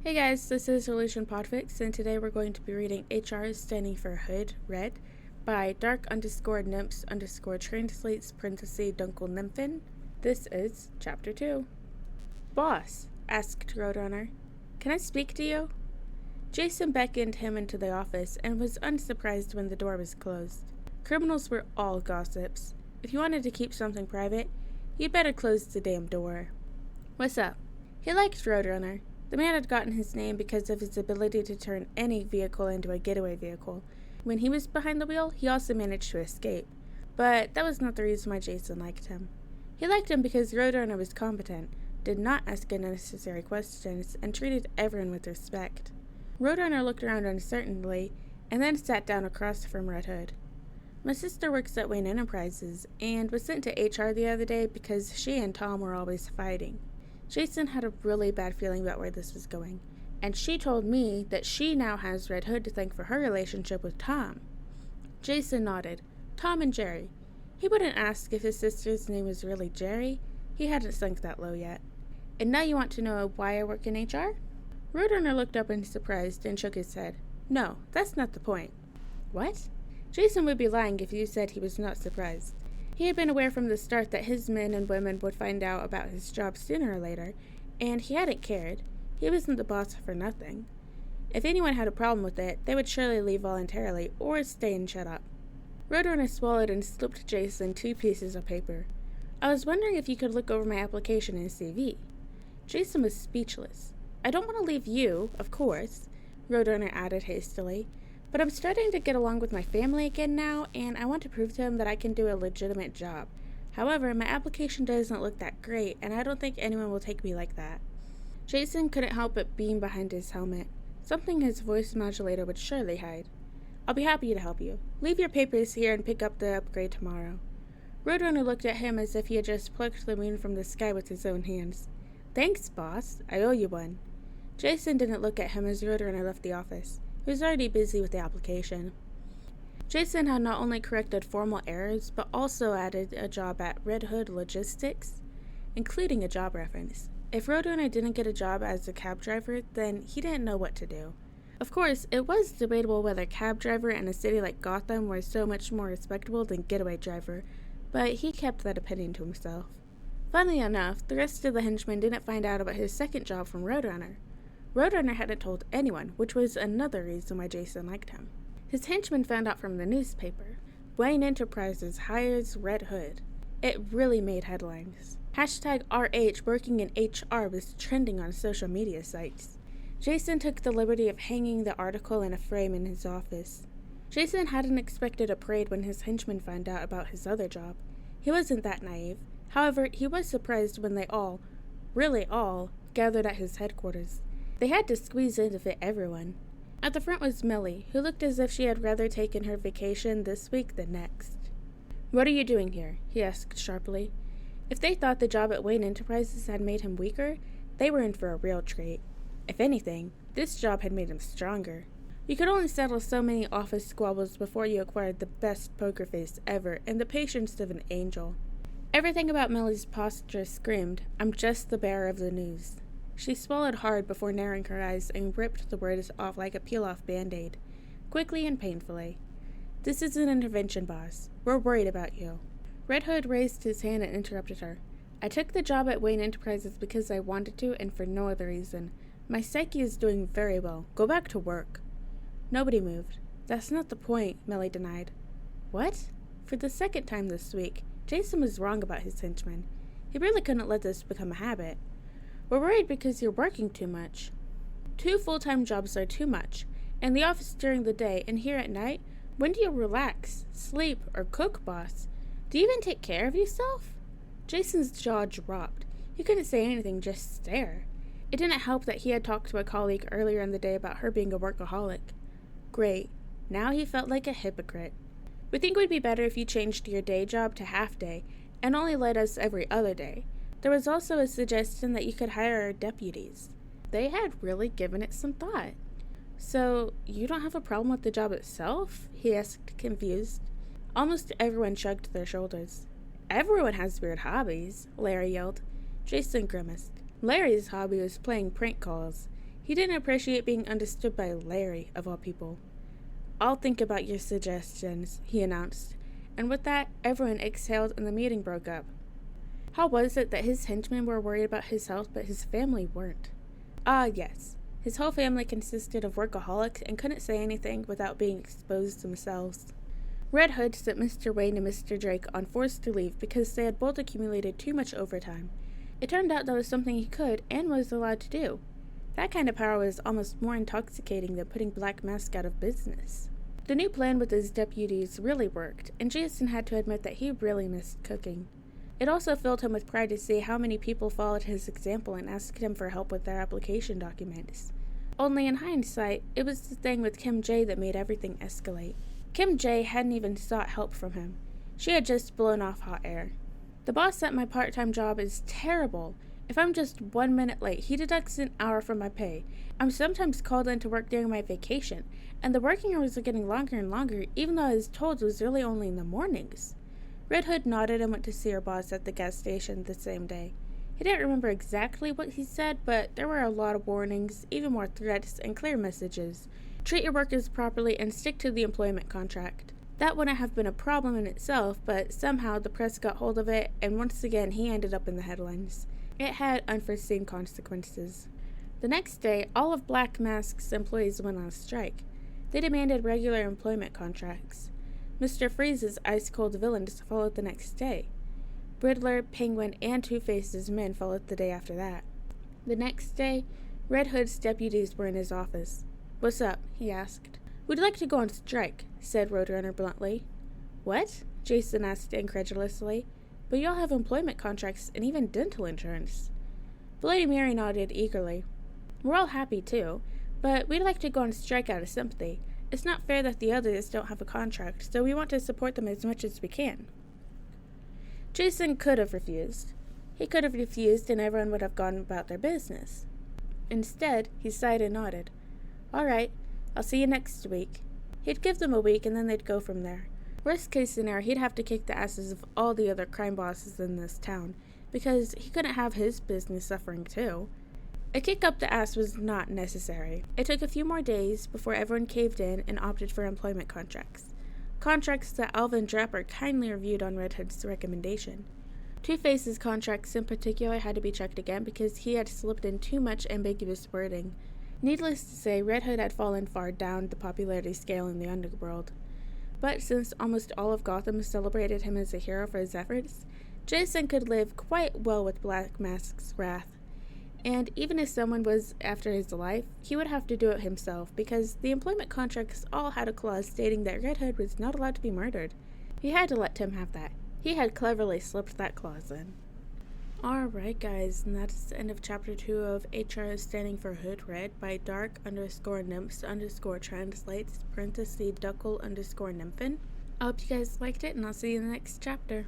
Hey guys, this is PODFIC, and today we're going to be reading HR standing for Hood, read by dark_nymphs_translates Dunkle Nymphin. This is Chapter 2. Boss, asked Roadrunner, can I speak to you? Jason beckoned him into the office and was unsurprised when the door was closed. Criminals were all gossips. If you wanted to keep something private, you'd better close the damn door. What's up? He liked Roadrunner. The man had gotten his name because of his ability to turn any vehicle into a getaway vehicle. When he was behind the wheel, he also managed to escape. But that was not the reason why Jason liked him. He liked him because Roadrunner was competent, did not ask unnecessary questions, and treated everyone with respect. Roadrunner looked around uncertainly, and then sat down across from Red Hood. My sister works at Wayne Enterprises, and was sent to HR the other day because she and Tom were always fighting. Jason had a really bad feeling about where this was going, and she told me that she now has Red Hood to thank for her relationship with Tom. Jason nodded. Tom and Jerry. He wouldn't ask if his sister's name was really Jerry. He hadn't sunk that low yet. And now you want to know why I work in HR? Roadrunner looked up in surprise and shook his head. No, that's not the point. What? Jason would be lying if you said he was not surprised. He had been aware from the start that his men and women would find out about his job sooner or later, and he hadn't cared. He wasn't the boss for nothing. If anyone had a problem with it, they would surely leave voluntarily or stay and shut up. Roadrunner swallowed and slipped Jason 2 pieces of paper. I was wondering if you could look over my application and CV. Jason was speechless. I don't want to leave you, of course, Roadrunner added hastily. But I'm starting to get along with my family again now, and I want to prove to him that I can do a legitimate job. However, my application doesn't look that great, and I don't think anyone will take me like that. Jason couldn't help but beam behind his helmet, something his voice modulator would surely hide. I'll be happy to help you. Leave your papers here and pick up the upgrade tomorrow. Roadrunner looked at him as if he had just plucked the moon from the sky with his own hands. Thanks, boss. I owe you one. Jason didn't look at him as Roadrunner left the office. He was already busy with the application. Jason had not only corrected formal errors, but also added a job at Red Hood Logistics, including a job reference. If Roadrunner didn't get a job as a cab driver, then he didn't know what to do. Of course, it was debatable whether cab driver in a city like Gotham was so much more respectable than getaway driver, but he kept that opinion to himself. Funnily enough, the rest of the henchmen didn't find out about his second job from Roadrunner. Roadrunner hadn't told anyone, which was another reason why Jason liked him. His henchmen found out from the newspaper. Wayne Enterprises hires Red Hood. It really made headlines. #RH working in HR was trending on social media sites. Jason took the liberty of hanging the article in a frame in his office. Jason hadn't expected a parade when his henchmen found out about his other job. He wasn't that naive. However, he was surprised when they all, really all, gathered at his headquarters. They had to squeeze in to fit everyone. At the front was Millie, who looked as if she had rather taken her vacation this week than next. What are you doing here? He asked sharply. If they thought the job at Wayne Enterprises had made him weaker, they were in for a real treat. If anything, this job had made him stronger. You could only settle so many office squabbles before you acquired the best poker face ever and the patience of an angel. Everything about Millie's posture screamed, I'm just the bearer of the news. She swallowed hard before narrowing her eyes and ripped the words off like a peel-off Band-Aid, quickly and painfully. This is an intervention, boss. We're worried about you. Red Hood raised his hand and interrupted her. I took the job at Wayne Enterprises because I wanted to and for no other reason. My psyche is doing very well. Go back to work. Nobody moved. That's not the point, Millie denied. What? For the second time this week, Jason was wrong about his henchmen. He really couldn't let this become a habit. We're worried because you're working too much. 2 full-time jobs are too much. In the office during the day and here at night, when do you relax, sleep, or cook, boss? Do you even take care of yourself? Jason's jaw dropped. He couldn't say anything, just stare. It didn't help that he had talked to a colleague earlier in the day about her being a workaholic. Great. Now he felt like a hypocrite. We think it would be better if you changed your day job to half-day and only let us every other day. There was also a suggestion that you could hire our deputies. They had really given it some thought. So, you don't have a problem with the job itself? He asked, confused. Almost everyone shrugged their shoulders. Everyone has weird hobbies, Larry yelled. Jason grimaced. Larry's hobby was playing prank calls. He didn't appreciate being understood by Larry, of all people. "I'll think about your suggestions," he announced, and with that, everyone exhaled and the meeting broke up. How was it that his henchmen were worried about his health, but his family weren't? Ah, yes. His whole family consisted of workaholics and couldn't say anything without being exposed themselves. Red Hood sent Mr. Wayne and Mr. Drake on forced leave because they had both accumulated too much overtime. It turned out that was something he could and was allowed to do. That kind of power was almost more intoxicating than putting Black Mask out of business. The new plan with his deputies really worked, and Jason had to admit that he really missed cooking. It also filled him with pride to see how many people followed his example and asked him for help with their application documents. Only in hindsight, it was the thing with Kim J that made everything escalate. Kim J hadn't even sought help from him. She had just blown off hot air. "The boss at my part-time job is terrible. If I'm just 1 minute late, he deducts an hour from my pay. I'm sometimes called in to work during my vacation, and the working hours are getting longer and longer, even though I was told it was really only in the mornings." Red Hood nodded and went to see her boss at the gas station the same day. He didn't remember exactly what he said, but there were a lot of warnings, even more threats, and clear messages. Treat your workers properly and stick to the employment contract. That wouldn't have been a problem in itself, but somehow the press got hold of it, and once again he ended up in the headlines. It had unforeseen consequences. The next day, all of Black Mask's employees went on strike. They demanded regular employment contracts. Mr. Freeze's ice-cold villains followed the next day. Riddler, Penguin, and Two-Face's men followed the day after that. The next day, Red Hood's deputies were in his office. "What's up?" he asked. "We'd like to go on strike," said Roadrunner bluntly. "What?" Jason asked incredulously. "But y'all have employment contracts and even dental insurance." Bloody Mary nodded eagerly. "We're all happy too, but we'd like to go on strike out of sympathy. It's not fair that the others don't have a contract, so we want to support them as much as we can." Jason could have refused. He could have refused and everyone would have gone about their business. Instead, he sighed and nodded. "All right, I'll see you next week." He'd give them a week and then they'd go from there. Worst case scenario, he'd have to kick the asses of all the other crime bosses in this town, because he couldn't have his business suffering too. A kick up the ass was not necessary. It took a few more days before everyone caved in and opted for employment contracts. Contracts that Alvin Draper kindly reviewed on Red Hood's recommendation. Two-Face's contracts in particular had to be checked again because he had slipped in too much ambiguous wording. Needless to say, Red Hood had fallen far down the popularity scale in the underworld. But since almost all of Gotham celebrated him as a hero for his efforts, Jason could live quite well with Black Mask's wrath. And even if someone was after his life, he would have to do it himself, because the employment contracts all had a clause stating that Red Hood was not allowed to be murdered. He had to let Tim have that. He had cleverly slipped that clause in. Alright guys, and that's the end of chapter 2 of HR standing for Hood read by dark_nymphs_translates _Duckle_nymphin. I hope you guys liked it, and I'll see you in the next chapter.